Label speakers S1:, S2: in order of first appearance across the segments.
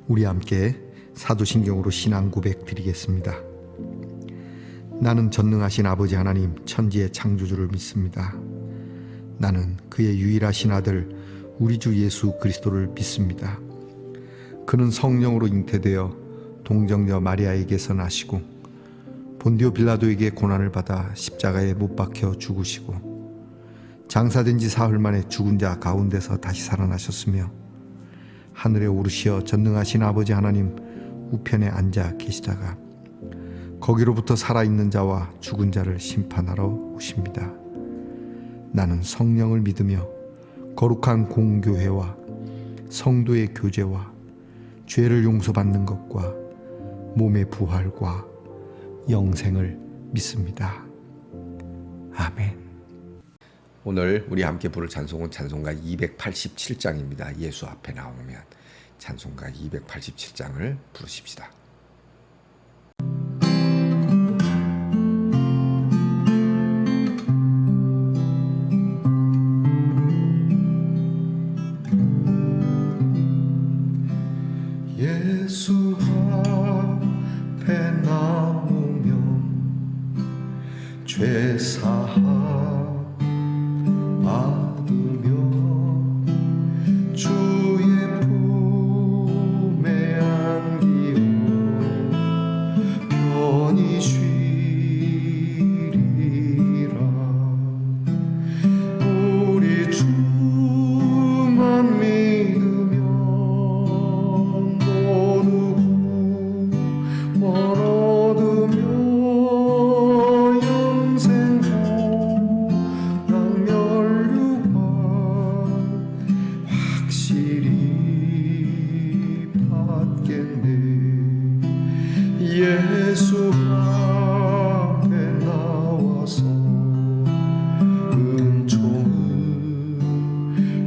S1: 우리 함께 사도신경으로 신앙 고백 드리겠습니다. 나는 전능하신 아버지 하나님 천지의 창조주를 믿습니다. 나는 그의 유일하신 아들 우리 주 예수 그리스도를 믿습니다. 그는 성령으로 잉태되어 동정녀 마리아에게서 나시고 본디오 빌라도에게 고난을 받아 십자가에 못 박혀 죽으시고 장사된 지 사흘 만에 죽은 자 가운데서 다시 살아나셨으며 하늘에 오르시어 전능하신 아버지 하나님 우편에 앉아 계시다가 거기로부터 살아있는 자와 죽은 자를 심판하러 오십니다. 나는 성령을 믿으며 거룩한 공교회와 성도의 교제와 죄를 용서받는 것과 몸의 부활과 영생을 믿습니다. 아멘.
S2: 오늘 우리 함께 부를 찬송은 찬송가 287장입니다. 예수 앞에 나오면 찬송가 287장을 부르십시다.
S1: 예수 앞에 나오면 죄사함 받으며 주의 품에 안기어 편히 쉬리라. 우리 주만 믿으면 모두 구원 얻으며 영생 확실히 받겠네. 예수 앞에 나와서 은총을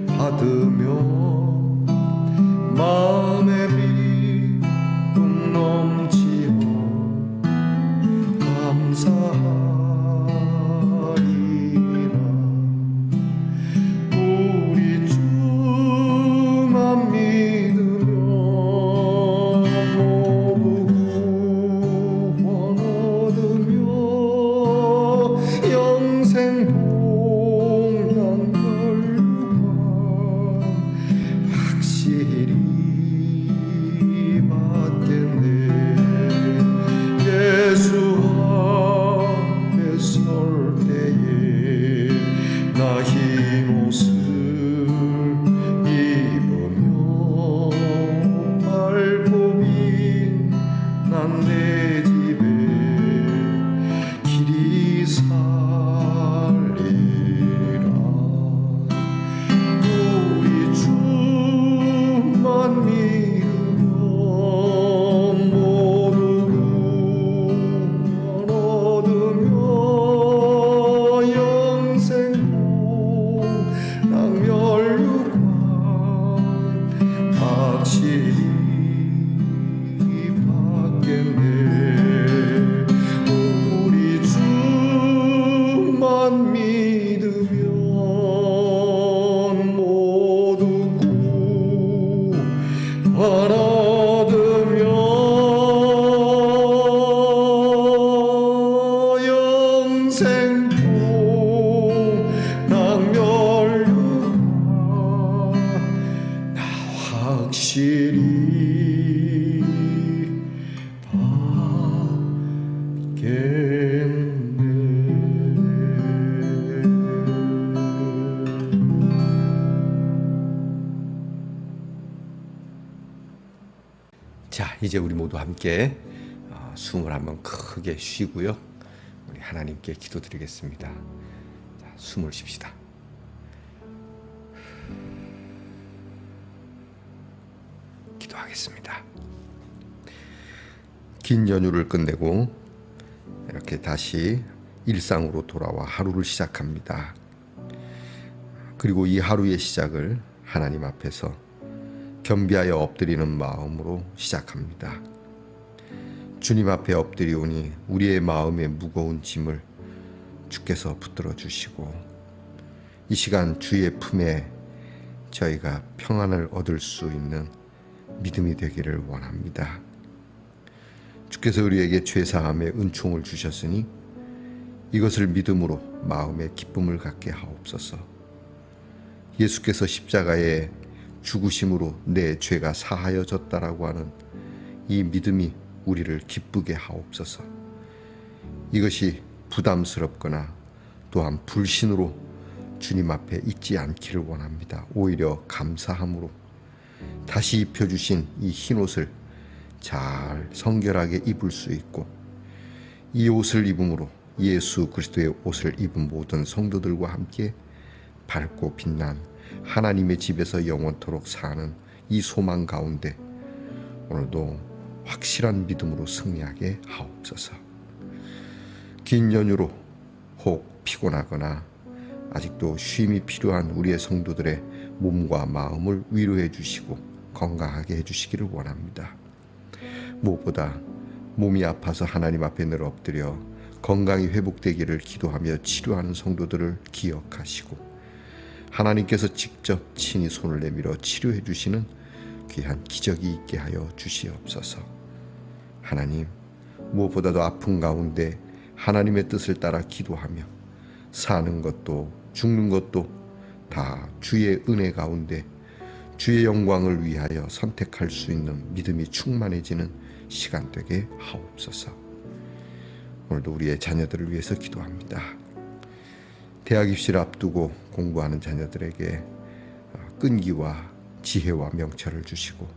S1: 받으며 마음의 기쁨 넘치어 감사하리라. 우리 주만 믿으면 모두 구원 얻으며 영생 복난 걸류관 확실히 받겠네. 예수 앞에 설 때에 나 흰옷을 입으며 밝고 빛난 내 집에 길이 살리라. 우리 주만 믿으면 모두 구원 얻으며 영생 낭멸류관 확실히 받겠네. 우리 주만 믿으면 모두 구원 얻으며 영생 낭멸류관 확실히
S2: 자, 이제 우리 모두 함께 숨을 한번 크게 쉬고요. 우리 하나님께 기도드리겠습니다. 자, 숨을 쉽시다. 기도하겠습니다. 긴 연휴를 끝내고 이렇게 다시 일상으로 돌아와 하루를 시작합니다. 그리고 이 하루의 시작을 하나님 앞에서 겸비하여 엎드리는 마음으로 시작합니다. 주님 앞에 엎드리오니 우리의 마음의 무거운 짐을 주께서 붙들어 주시고 이 시간 주의 품에 저희가 평안을 얻을 수 있는 믿음이 되기를 원합니다. 주께서 우리에게 죄사함의 은총을 주셨으니 이것을 믿음으로 마음에 기쁨을 갖게 하옵소서. 예수께서 십자가에 죽으심으로 내 죄가 사하여졌다라고 하는 이 믿음이 우리를 기쁘게 하옵소서. 이것이 부담스럽거나 또한 불신으로 주님 앞에 있지 않기를 원합니다. 오히려 감사함으로 다시 입혀주신 이 흰옷을 잘 성결하게 입을 수 있고, 이 옷을 입음으로 예수 그리스도의 옷을 입은 모든 성도들과 함께 밝고 빛난 하나님의 집에서 영원토록 사는 이 소망 가운데 오늘도 확실한 믿음으로 승리하게 하옵소서. 긴 연휴로 혹 피곤하거나 아직도 쉼이 필요한 우리의 성도들의 몸과 마음을 위로해 주시고 건강하게 해주시기를 원합니다. 무엇보다 몸이 아파서 하나님 앞에 늘 엎드려 건강이 회복되기를 기도하며 치료하는 성도들을 기억하시고, 하나님께서 직접 친히 손을 내밀어 치료해 주시는 귀한 기적이 있게 하여 주시옵소서. 하나님, 무엇보다도 아픈 가운데 하나님의 뜻을 따라 기도하며 사는 것도 죽는 것도 다 주의 은혜 가운데 주의 영광을 위하여 선택할 수 있는 믿음이 충만해지는 시간 되게 하옵소서. 오늘도 우리의 자녀들을 위해서 기도합니다. 대학 입시를 앞두고 공부하는 자녀들에게 끈기와 지혜와 명철을 주시고,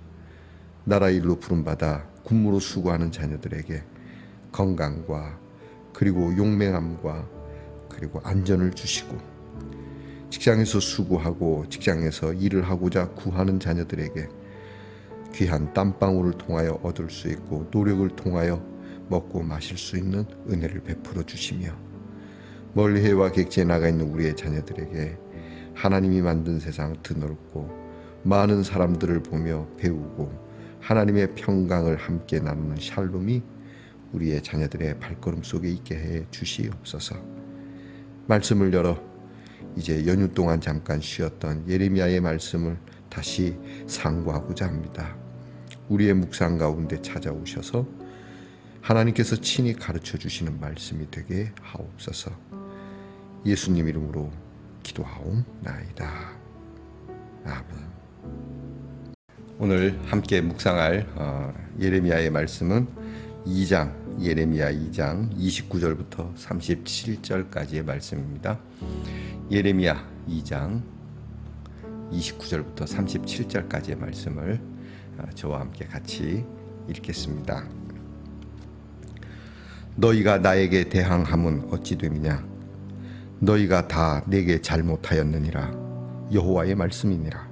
S2: 나라 일로 부름받아 군무로 수고하는 자녀들에게 건강과 그리고 용맹함과 그리고 안전을 주시고, 직장에서 수고하고 직장에서 일을 하고자 구하는 자녀들에게 귀한 땀방울을 통하여 얻을 수 있고 노력을 통하여 먹고 마실 수 있는 은혜를 베풀어 주시며, 멀리 해와 객지에 나가 있는 우리의 자녀들에게 하나님이 만든 세상 드넓고 많은 사람들을 보며 배우고 하나님의 평강을 함께 나누는 샬롬이 우리의 자녀들의 발걸음 속에 있게 해 주시옵소서. 말씀을 열어 이제 연휴 동안 잠깐 쉬었던 예레미야의 말씀을 다시 상고하고자 합니다. 우리의 묵상 가운데 찾아오셔서 하나님께서 친히 가르쳐 주시는 말씀이 되게 하옵소서. 예수님 이름으로 기도하옵나이다. 아멘. 오늘 함께 묵상할 예레미야의 말씀은 예레미야 2장 29절부터 37절까지의 말씀입니다. 예레미야 2장 29절부터 37절까지의 말씀을 저와 함께 같이 읽겠습니다. 너희가 나에게 대항함은 어찌 됨이냐? 너희가 다 내게 잘못하였느니라. 여호와의 말씀이니라.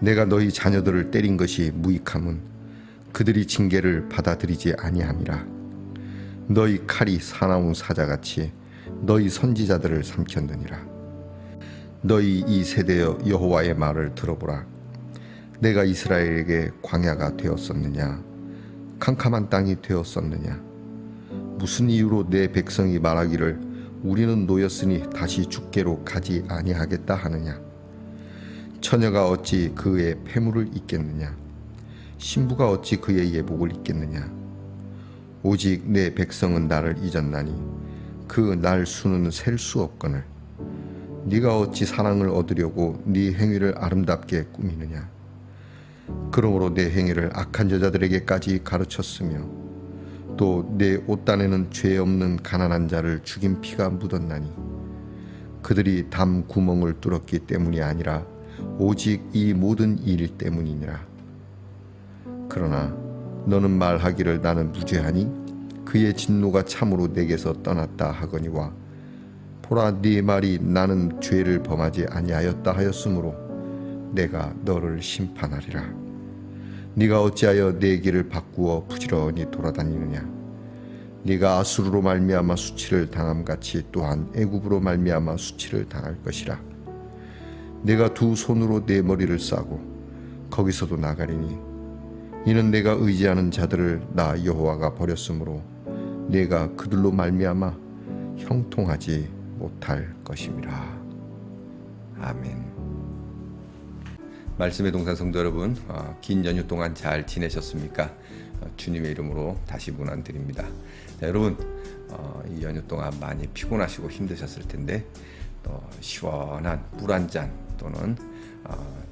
S2: 내가 너희 자녀들을 때린 것이 무익함은 그들이 징계를 받아들이지 아니함이라. 너희 칼이 사나운 사자같이 너희 선지자들을 삼켰느니라. 너희 이 세대여 여호와의 말을 들어보라. 내가 이스라엘에게 광야가 되었었느냐? 캄캄한 땅이 되었었느냐? 무슨 이유로 내 백성이 말하기를 우리는 노였으니 다시 죽게로 가지 아니하겠다 하느냐? 처녀가 어찌 그의 패물을 입겠느냐? 신부가 어찌 그의 예복을 입겠느냐? 오직 내 백성은 나를 잊었나니 그 날 수는 셀 수 없거늘. 네가 어찌 사랑을 얻으려고 네 행위를 아름답게 꾸미느냐? 그러므로 내 행위를 악한 여자들에게까지 가르쳤으며 또 내 옷단에는 죄 없는 가난한 자를 죽인 피가 묻었나니 그들이 담 구멍을 뚫었기 때문이 아니라 오직 이 모든 일 때문이니라. 그러나 너는 말하기를 나는 무죄하니 그의 진노가 참으로 내게서 떠났다 하거니와 보라, 네 말이 나는 죄를 범하지 아니하였다 하였으므로 내가 너를 심판하리라. 네가 어찌하여 내 길을 바꾸어 부지런히 돌아다니느냐? 네가 아수르로 말미암아 수치를 당함같이 또한 애굽으로 말미암아 수치를 당할 것이라. 내가 두 손으로 내 머리를 싸고 거기서도 나가리니 이는 내가 의지하는 자들을 나 여호와가 버렸으므로 내가 그들로 말미암아 형통하지 못할 것임이라. 아멘. 말씀의 동산 성도 여러분, 긴 연휴 동안 잘 지내셨습니까? 주님의 이름으로 다시 문안드립니다. 자, 여러분, 이 연휴 동안 많이 피곤하시고 힘드셨을 텐데 또 시원한 물 한 잔 또는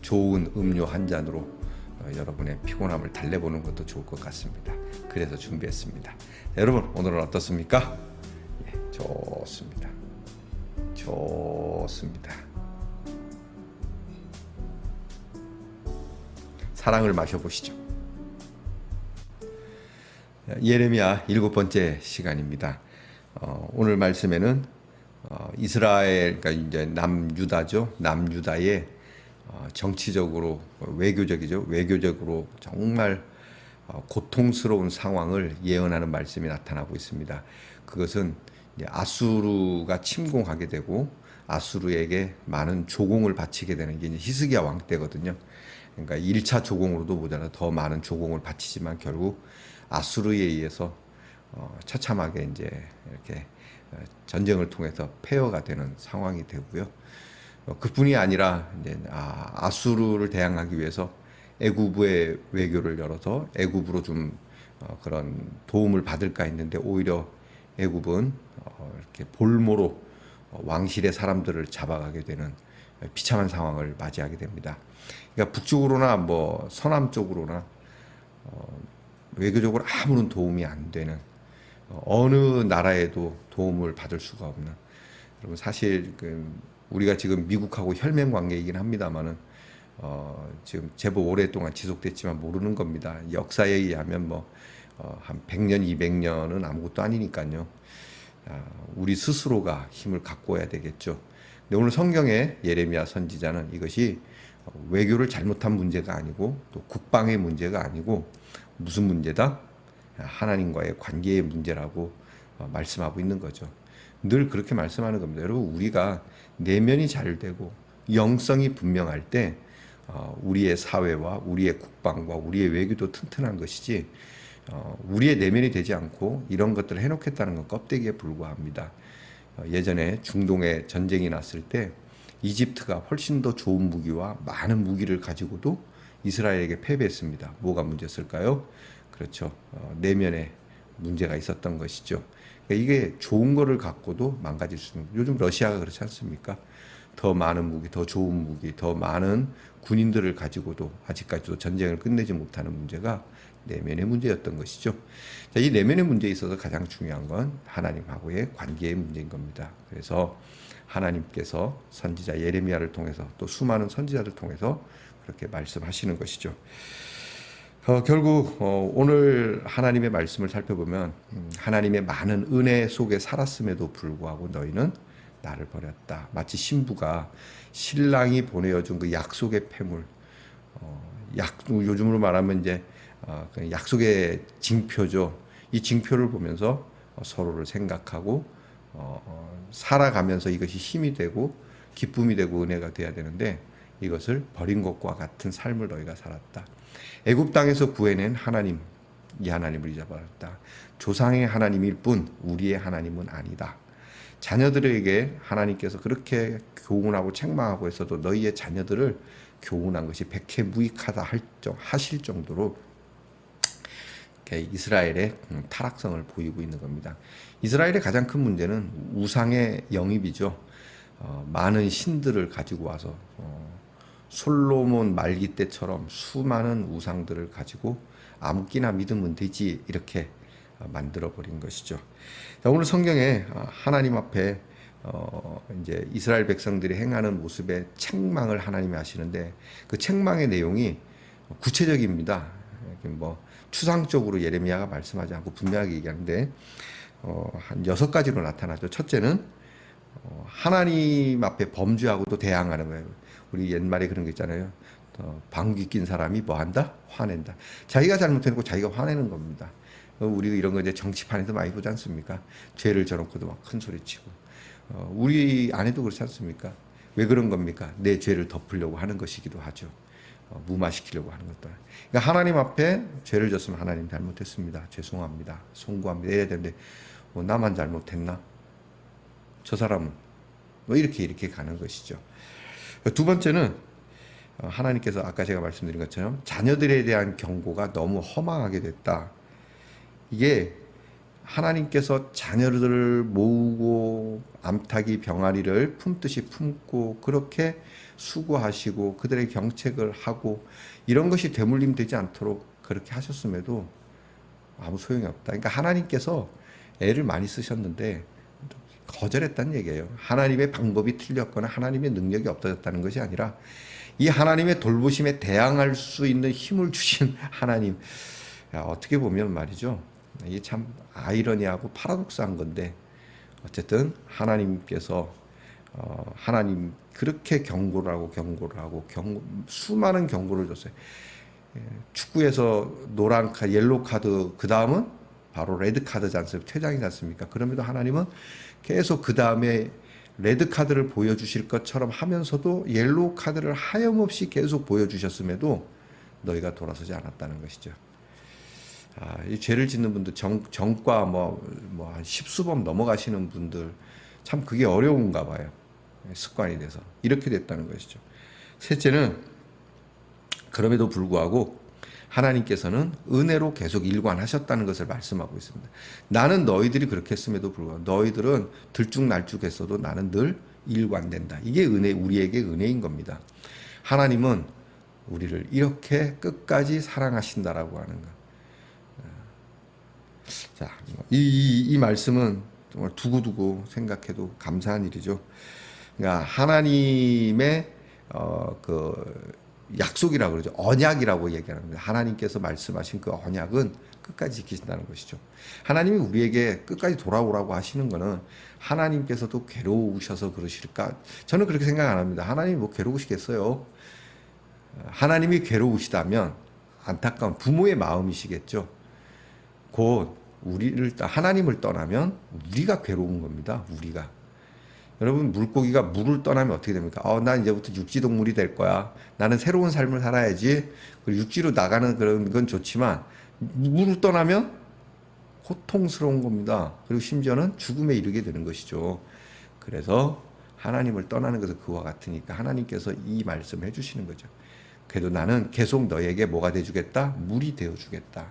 S2: 좋은 음료 한 잔으로 여러분의 피곤함을 달래보는 것도 좋을 것 같습니다. 그래서 준비했습니다. 자, 여러분, 오늘은 어떻습니까? 예, 좋습니다. 좋습니다. 사랑을 마셔보시죠. 예레미야 7번째 시간입니다. 오늘 말씀에는 이스라엘, 그러니까 이제 남유다죠. 남유다의 정치적으로 외교적으로 정말 고통스러운 상황을 예언하는 말씀이 나타나고 있습니다. 그것은 이제 아수르가 침공하게 되고 아수르에게 많은 조공을 바치게 되는 게 이제 히스기야 왕 때거든요. 그러니까 1차 조공으로도 모자라 더 많은 조공을 바치지만 결국 아수르에 의해서 처참하게 이제 이렇게 전쟁을 통해서 폐허가 되는 상황이 되고요. 그뿐이 아니라 이제 아수르를 대항하기 위해서 애굽의 외교를 열어서 애굽으로 좀 그런 도움을 받을까 했는데 오히려 애굽은 이렇게 볼모로 왕실의 사람들을 잡아가게 되는 비참한 상황을 맞이하게 됩니다. 그러니까 북쪽으로나 뭐 서남 쪽으로나 외교적으로 아무런 도움이 안 되는 어느 나라에도 도움을 받을 수가 없는. 여러분 사실 우리가 지금 미국하고 혈맹 관계이긴 합니다만은 지금 제법 오랫동안 지속됐지만 모르는 겁니다. 역사에 의하면 한 100년, 200년은 아무것도 아니니까요. 우리 스스로가 힘을 갖고 와야 되겠죠. 근데 오늘 성경의 예레미야 선지자는 이것이 외교를 잘못한 문제가 아니고 또 국방의 문제가 아니고 무슨 문제다? 하나님과의 관계의 문제라고 말씀하고 있는 거죠. 늘 그렇게 말씀하는 겁니다. 여러분, 우리가 내면이 잘 되고 영성이 분명할 때 우리의 사회와 우리의 국방과 우리의 외교도 튼튼한 것이지 우리의 내면이 되지 않고 이런 것들을 해놓겠다는 건 껍데기에 불과합니다. 예전에 중동에 전쟁이 났을 때 이집트가 훨씬 더 좋은 무기와 많은 무기를 가지고도 이스라엘에게 패배했습니다. 뭐가 문제였을까요? 그렇죠. 내면에 문제가 있었던 것이죠. 그러니까 이게 좋은 거를 갖고도 망가질 수 있는. 요즘 러시아가 그렇지 않습니까? 더 많은 무기, 더 좋은 무기, 더 많은 군인들을 가지고도 아직까지도 전쟁을 끝내지 못하는 문제가 내면의 문제였던 것이죠. 자, 이 내면의 문제에 있어서 가장 중요한 건 하나님하고의 관계의 문제인 겁니다. 그래서 하나님께서 선지자 예레미야를 통해서 또 수많은 선지자를 통해서 그렇게 말씀하시는 것이죠. 결국 오늘 하나님의 말씀을 살펴보면 하나님의 많은 은혜 속에 살았음에도 불구하고 너희는 나를 버렸다. 마치 신부가 신랑이 보내어준 그 약속의 폐물, 요즘으로 말하면 이제 약속의 징표죠. 이 징표를 보면서 서로를 생각하고 살아가면서 이것이 힘이 되고 기쁨이 되고 은혜가 돼야 되는데 이것을 버린 것과 같은 삶을 너희가 살았다. 애굽 땅에서 구해낸 하나님, 이 하나님을 잊어버렸다. 조상의 하나님일 뿐 우리의 하나님은 아니다. 자녀들에게 하나님께서 그렇게 교훈하고 책망하고 했어도 너희의 자녀들을 교훈한 것이 백해무익하다 하실 정도로 이스라엘의 타락성을 보이고 있는 겁니다. 이스라엘의 가장 큰 문제는 우상의 영입이죠. 많은 신들을 가지고 와서 솔로몬 말기 때처럼 수많은 우상들을 가지고 아무 끼나 믿으면 되지 이렇게 만들어버린 것이죠. 자, 오늘 성경에 하나님 앞에 이제 이스라엘 백성들이 행하는 모습에 책망을 하나님이 하시는데 그 책망의 내용이 구체적입니다. 추상적으로 예레미야가 말씀하지 않고 분명하게 얘기하는데 한 6가지로 나타나죠. 첫째는 하나님 앞에 범죄하고도 대항하는 거예요. 우리 옛말에 그런 거 있잖아요. 방귀 낀 사람이 뭐 한다? 화낸다. 자기가 잘못해놓고 자기가 화내는 겁니다. 우리가 이런 거 이제 정치판에도 많이 보지 않습니까? 죄를 저놓고도 막 큰 소리 치고. 우리 아내도 그렇지 않습니까? 왜 그런 겁니까? 내 죄를 덮으려고 하는 것이기도 하죠. 무마시키려고 하는 것도. 그러니까 하나님 앞에 죄를 졌으면 하나님 잘못했습니다. 죄송합니다. 송구합니다. 이래야 되는데 나만 잘못했나? 저 사람은 이렇게 가는 것이죠. 두 번째는 하나님께서 아까 제가 말씀드린 것처럼 자녀들에 대한 경고가 너무 허망하게 됐다. 이게 하나님께서 자녀들을 모으고 암탉이 병아리를 품듯이 품고 그렇게 수고하시고 그들의 경책을 하고 이런 것이 되물림 되지 않도록 그렇게 하셨음에도 아무 소용이 없다. 그러니까 하나님께서 애를 많이 쓰셨는데 거절했다는 얘기예요. 하나님의 방법이 틀렸거나 하나님의 능력이 없어졌다는 것이 아니라 이 하나님의 돌보심에 대항할 수 있는 힘을 주신 하나님. 어떻게 보면 말이죠. 이게 참 아이러니하고 파라독스한 건데 어쨌든 하나님께서 하나님 그렇게 경고를 하고 수많은 경고를 줬어요. 축구에서 노란 카드, 옐로우 카드 그 다음은 바로 레드 카드지 않습니까? 퇴장이지 않습니까? 그럼에도 하나님은 계속 그 다음에 레드 카드를 보여주실 것처럼 하면서도 옐로우 카드를 하염없이 계속 보여주셨음에도 너희가 돌아서지 않았다는 것이죠. 이 죄를 짓는 분들 정과 한 십수범 넘어가시는 분들 참 그게 어려운가 봐요. 습관이 돼서 이렇게 됐다는 것이죠. 셋째는 그럼에도 불구하고 하나님께서는 은혜로 계속 일관하셨다는 것을 말씀하고 있습니다. 나는 너희들이 그렇게 했음에도 불구하고 너희들은 들쭉날쭉했어도 나는 늘 일관된다. 이게 은혜, 우리에게 은혜인 겁니다. 하나님은 우리를 이렇게 끝까지 사랑하신다라고 하는 것. 자, 이 말씀은 정말 두고두고 생각해도 감사한 일이죠. 그러니까 하나님의 그 약속이라고 그러죠. 언약이라고 얘기합니다. 하나님께서 말씀하신 그 언약은 끝까지 지키신다는 것이죠. 하나님이 우리에게 끝까지 돌아오라고 하시는 것은 하나님께서도 괴로우셔서 그러실까? 저는 그렇게 생각 안 합니다. 하나님이 뭐 괴로우시겠어요? 하나님이 괴로우시다면 안타까운 부모의 마음이시겠죠. 곧 하나님을 떠나면 우리가 괴로운 겁니다. 우리가. 여러분 물고기가 물을 떠나면 어떻게 됩니까? 난 이제부터 육지동물이 될 거야. 나는 새로운 삶을 살아야지. 그리고 육지로 나가는 그런 건 좋지만 물을 떠나면 고통스러운 겁니다. 그리고 심지어는 죽음에 이르게 되는 것이죠. 그래서 하나님을 떠나는 것은 그와 같으니까 하나님께서 이 말씀을 해주시는 거죠. 그래도 나는 계속 너에게 뭐가 돼주겠다? 물이 되어주겠다.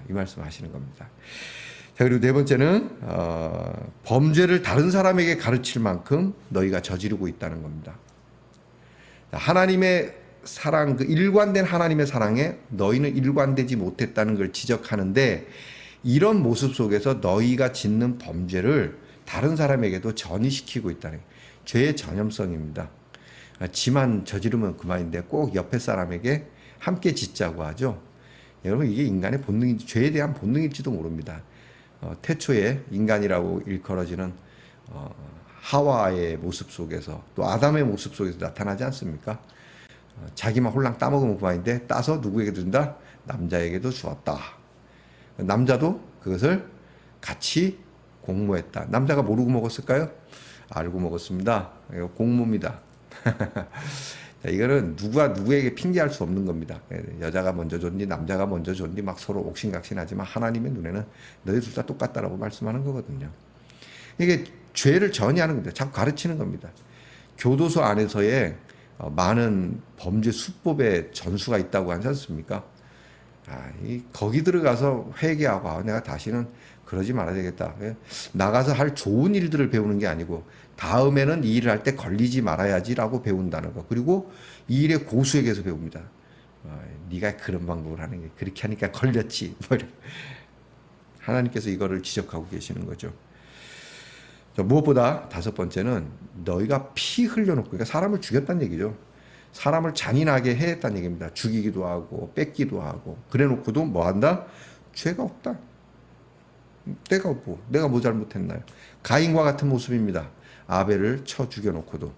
S2: 이 말씀 하시는 겁니다. 자, 그리고 네 번째는 범죄를 다른 사람에게 가르칠 만큼 너희가 저지르고 있다는 겁니다. 하나님의 사랑, 그 일관된 하나님의 사랑에 너희는 일관되지 못했다는 걸 지적하는데 이런 모습 속에서 너희가 짓는 범죄를 다른 사람에게도 전이시키고 있다는 죄의 전염성입니다. 지만 저지르면 그만인데 꼭 옆에 사람에게 함께 짓자고 하죠. 여러분 이게 인간의 본능인지 죄에 대한 본능일지도 모릅니다. 태초에 인간이라고 일컬어지는 하와의 모습 속에서 또 아담의 모습 속에서 나타나지 않습니까? 자기만 홀랑 따먹으면 그만인데 따서 누구에게 준다? 남자에게도 주었다. 남자도 그것을 같이 공모했다. 남자가 모르고 먹었을까요? 알고 먹었습니다. 이거 공모입니다. 자, 이거는 누가 누구에게 핑계할 수 없는 겁니다. 여자가 먼저 줬니 남자가 먼저 줬니 막 서로 옥신각신하지만 하나님의 눈에는 너희 둘 다 똑같다라고 말씀하는 거거든요. 이게 죄를 전이하는 겁니다. 자꾸 가르치는 겁니다. 교도소 안에서의 많은 범죄 수법의 전수가 있다고 하지 않습니까? 거기 들어가서 회개하고 내가 다시는 그러지 말아야 되겠다. 나가서 할 좋은 일들을 배우는 게 아니고 다음에는 이 일을 할 때 걸리지 말아야지라고 배운다는 거. 그리고 이 일의 고수에게서 배웁니다. 네가 그런 방법을 하는 게 그렇게 하니까 걸렸지. 하나님께서 이거를 지적하고 계시는 거죠. 무엇보다 다섯 번째는 너희가 피 흘려놓고 그러니까 사람을 죽였다는 얘기죠. 사람을 잔인하게 해했다는 얘기입니다. 죽이기도 하고 뺏기도 하고 그래놓고도 뭐한다? 죄가 없다. 내가 뭐 잘못했나요? 가인과 같은 모습입니다. 아벨을 쳐 죽여놓고도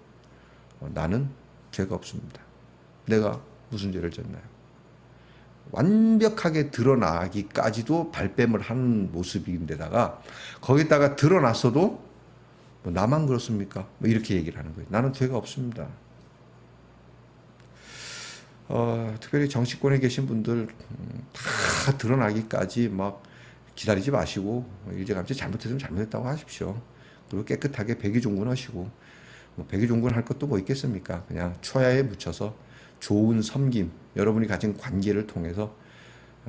S2: 나는 죄가 없습니다. 내가 무슨 죄를 졌나요? 완벽하게 드러나기까지도 발뺌을 하는 모습인데다가 거기다가 드러났어도 뭐 나만 그렇습니까? 뭐 이렇게 얘기를 하는 거예요. 나는 죄가 없습니다. 특별히 정치권에 계신 분들 다 드러나기까지 막 기다리지 마시고 일제감치 잘못했으면 잘못했다고 하십시오. 그리고 깨끗하게 백의종군하시고 뭐 백의종군 할 것도 뭐 있겠습니까? 그냥 초야에 묻혀서 좋은 섬김, 여러분이 가진 관계를 통해서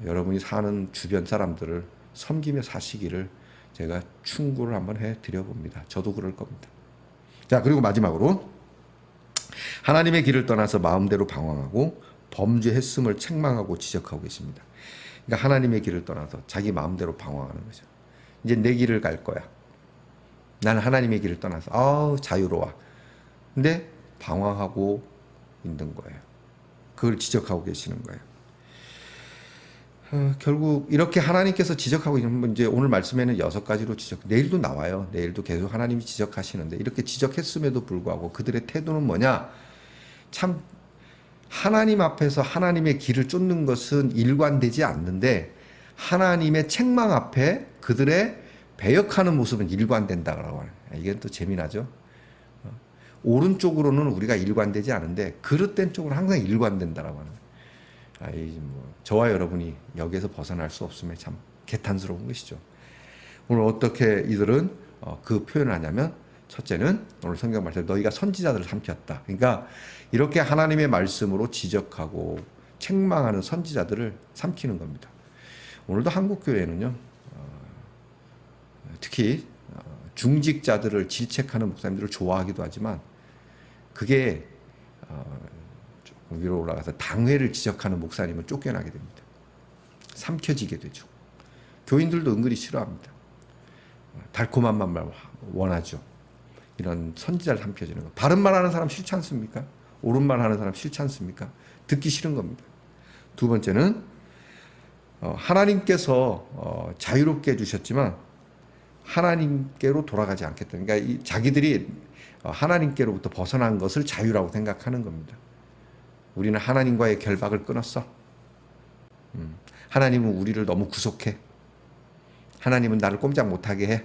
S2: 여러분이 사는 주변 사람들을 섬기며 사시기를 제가 충고를 한번 해드려 봅니다. 저도 그럴 겁니다. 자, 그리고 마지막으로 하나님의 길을 떠나서 마음대로 방황하고 범죄했음을 책망하고 지적하고 계십니다. 그러니까 하나님의 길을 떠나서 자기 마음대로 방황하는 거죠. 이제 내 길을 갈 거야. 나는 하나님의 길을 떠나서 자유로워. 근데 방황하고 있는 거예요. 그걸 지적하고 계시는 거예요. 결국 이렇게 하나님께서 지적하고 있는 이제 오늘 말씀에는 6가지로 내일도 나와요. 내일도 계속 하나님이 지적하시는데 이렇게 지적했음에도 불구하고 그들의 태도는 뭐냐? 참 하나님 앞에서 하나님의 길을 쫓는 것은 일관되지 않는데 하나님의 책망 앞에 그들의 배역하는 모습은 일관된다고 하는. 이게 또 재미나죠. 오른쪽으로는 우리가 일관되지 않은데 그릇된 쪽으로 항상 일관된다라고 하는. 저와 여러분이 여기에서 벗어날 수 없음에 참 개탄스러운 것이죠. 오늘 어떻게 이들은 그 표현을 하냐면 첫째는 오늘 성경 말씀 너희가 선지자들을 삼켰다. 그러니까 이렇게 하나님의 말씀으로 지적하고 책망하는 선지자들을 삼키는 겁니다. 오늘도 한국 교회는요, 특히 중직자들을 질책하는 목사님들을 좋아하기도 하지만 그게 조금 위로 올라가서 당회를 지적하는 목사님은 쫓겨나게 됩니다. 삼켜지게 되죠. 교인들도 은근히 싫어합니다. 달콤한 말만 원하죠. 이런 선지자를 삼켜지는 거. 바른 말 하는 사람 싫지 않습니까? 옳은 말 하는 사람 싫지 않습니까? 듣기 싫은 겁니다. 두 번째는 하나님께서 자유롭게 해주셨지만 하나님께로 돌아가지 않겠다. 그러니까 자기들이 하나님께로부터 벗어난 것을 자유라고 생각하는 겁니다. 우리는 하나님과의 결박을 끊었어. 하나님은 우리를 너무 구속해. 하나님은 나를 꼼짝 못하게 해.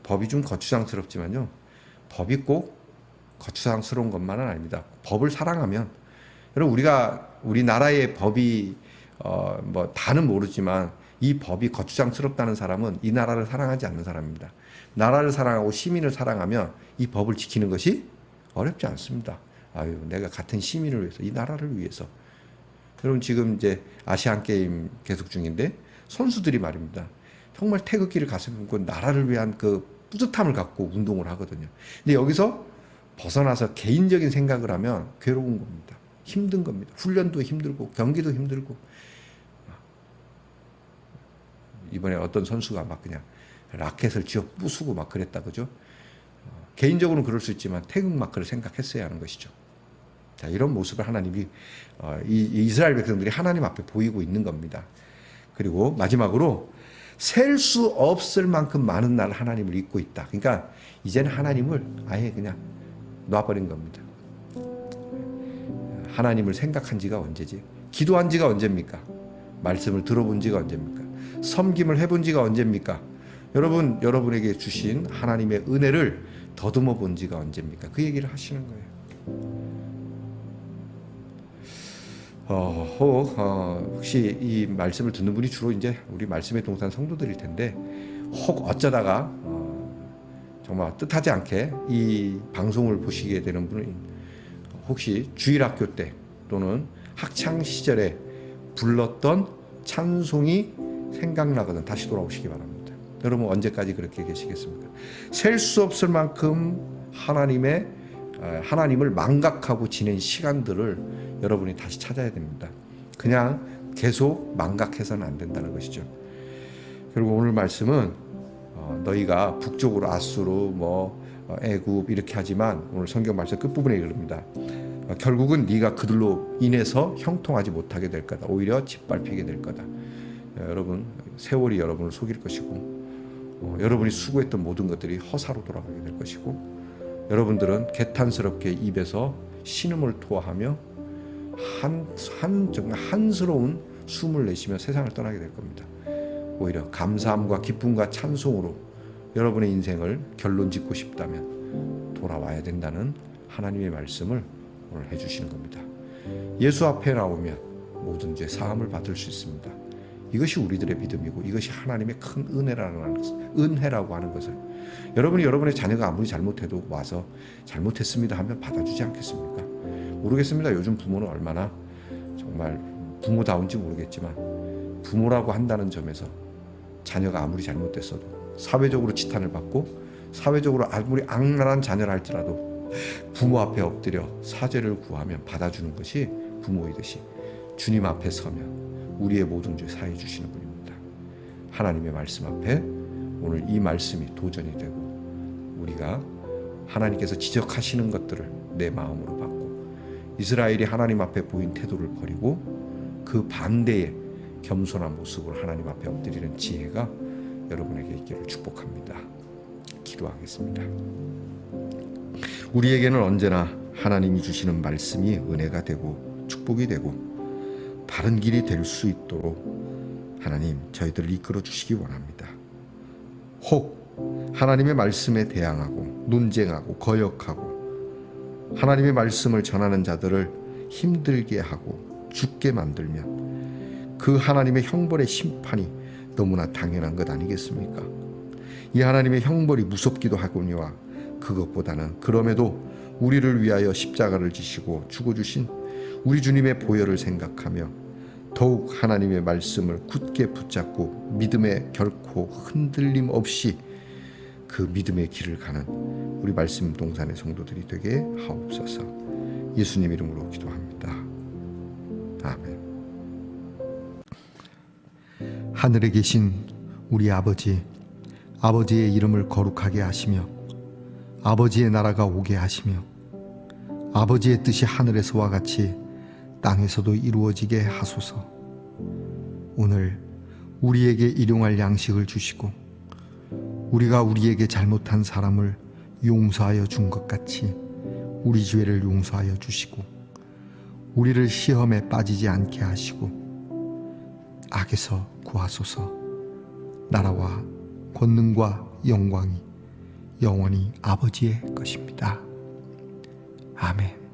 S2: 법이 좀 거추장스럽지만요. 법이 꼭 거추장스러운 것만은 아닙니다. 법을 사랑하면 여러분 우리나라의 법이 뭐 다는 모르지만 이 법이 거추장스럽다는 사람은 이 나라를 사랑하지 않는 사람입니다. 나라를 사랑하고 시민을 사랑하면 이 법을 지키는 것이 어렵지 않습니다. 내가 같은 시민을 위해서, 이 나라를 위해서. 여러분 지금 이제 아시안 게임 계속 중인데 선수들이 말입니다. 정말 태극기를 가슴에 품고 나라를 위한 그 뿌듯함을 갖고 운동을 하거든요. 근데 여기서 벗어나서 개인적인 생각을 하면 괴로운 겁니다. 힘든 겁니다. 훈련도 힘들고 경기도 힘들고. 이번에 어떤 선수가 막 그냥 라켓을 쥐어 부수고 막 그랬다, 그죠? 개인적으로는 그럴 수 있지만 태극마크를 생각했어야 하는 것이죠. 자, 이런 모습을 하나님이 이 이스라엘 백성들이 하나님 앞에 보이고 있는 겁니다. 그리고 마지막으로 셀 수 없을 만큼 많은 날 하나님을 잊고 있다. 그러니까 이제는 하나님을 아예 그냥 놔버린 겁니다. 하나님을 생각한 지가 언제지? 기도한 지가 언제입니까? 말씀을 들어본 지가 언제입니까? 섬김을 해본 지가 언제입니까? 여러분에게 주신 하나님의 은혜를 더듬어 본 지가 언제입니까? 그 얘기를 하시는 거예요. 혹시 이 말씀을 듣는 분이 주로 이제 우리 말씀에 동사한 성도들일 텐데 혹 어쩌다가 정말 뜻하지 않게 이 방송을 보시게 되는 분은 혹시 주일학교 때 또는 학창 시절에 불렀던 찬송이 생각나거든 다시 돌아오시기 바랍니다. 여러분 언제까지 그렇게 계시겠습니까? 셀 수 없을 만큼 하나님을 망각하고 지낸 시간들을 여러분이 다시 찾아야 됩니다. 그냥 계속 망각해서는 안 된다는 것이죠. 그리고 오늘 말씀은 너희가 북쪽으로 아수르 애굽 이렇게 하지만 오늘 성경 말씀 끝부분에 이릅니다. 결국은 네가 그들로 인해서 형통하지 못하게 될 거다. 오히려 짓밟히게 될 거다. 여러분 세월이 여러분을 속일 것이고 여러분이 수고했던 모든 것들이 허사로 돌아가게 될 것이고 여러분들은 개탄스럽게 입에서 신음을 토하며 정말 한스러운 숨을 내쉬며 세상을 떠나게 될 겁니다. 오히려 감사함과 기쁨과 찬송으로 여러분의 인생을 결론 짓고 싶다면 돌아와야 된다는 하나님의 말씀을 오늘 해주시는 겁니다. 예수 앞에 나오면 모든 죄 사함을 받을 수 있습니다. 이것이 우리들의 믿음이고 이것이 하나님의 큰 은혜라고 하는 것을 여러분이 여러분의 자녀가 아무리 잘못해도 와서 잘못했습니다 하면 받아주지 않겠습니까? 모르겠습니다. 요즘 부모는 얼마나 정말 부모다운지 모르겠지만 부모라고 한다는 점에서 자녀가 아무리 잘못됐어도 사회적으로 지탄을 받고 사회적으로 아무리 악랄한 자녀를 할지라도 부모 앞에 엎드려 사죄를 구하면 받아주는 것이 부모이듯이 주님 앞에 서면 우리의 모든 죄 사해 주시는 분입니다. 하나님의 말씀 앞에 오늘 이 말씀이 도전이 되고 우리가 하나님께서 지적하시는 것들을 내 마음으로 받고 이스라엘이 하나님 앞에 보인 태도를 버리고 그 반대의 겸손한 모습으로 하나님 앞에 엎드리는 지혜가 여러분에게 있기를 축복합니다. 기도하겠습니다. 우리에게는 언제나 하나님이 주시는 말씀이 은혜가 되고 축복이 되고 바른 길이 될 수 있도록 하나님 저희들을 이끌어 주시기 원합니다. 혹 하나님의 말씀에 대항하고 논쟁하고 거역하고 하나님의 말씀을 전하는 자들을 힘들게 하고 죽게 만들면 그 하나님의 형벌의 심판이 너무나 당연한 것 아니겠습니까? 이 하나님의 형벌이 무섭기도 하거니와 그것보다는 그럼에도 우리를 위하여 십자가를 지시고 죽어주신 우리 주님의 보혈을 생각하며 더욱 하나님의 말씀을 굳게 붙잡고 믿음에 결코 흔들림 없이 그 믿음의 길을 가는 우리 말씀 동산의 성도들이 되게 하옵소서. 예수님 이름으로 기도합니다. 아멘. 하늘에 계신 우리 아버지, 아버지의 이름을 거룩하게 하시며 아버지의 나라가 오게 하시며 아버지의 뜻이 하늘에서와 같이 땅에서도 이루어지게 하소서. 오늘 우리에게 일용할 양식을 주시고 우리가 우리에게 잘못한 사람을 용서하여 준 것 같이 우리 죄를 용서하여 주시고 우리를 시험에 빠지지 않게 하시고 악에서 구하소서. 나라와 권능과 영광이 영원히 아버지의 것입니다. 아멘.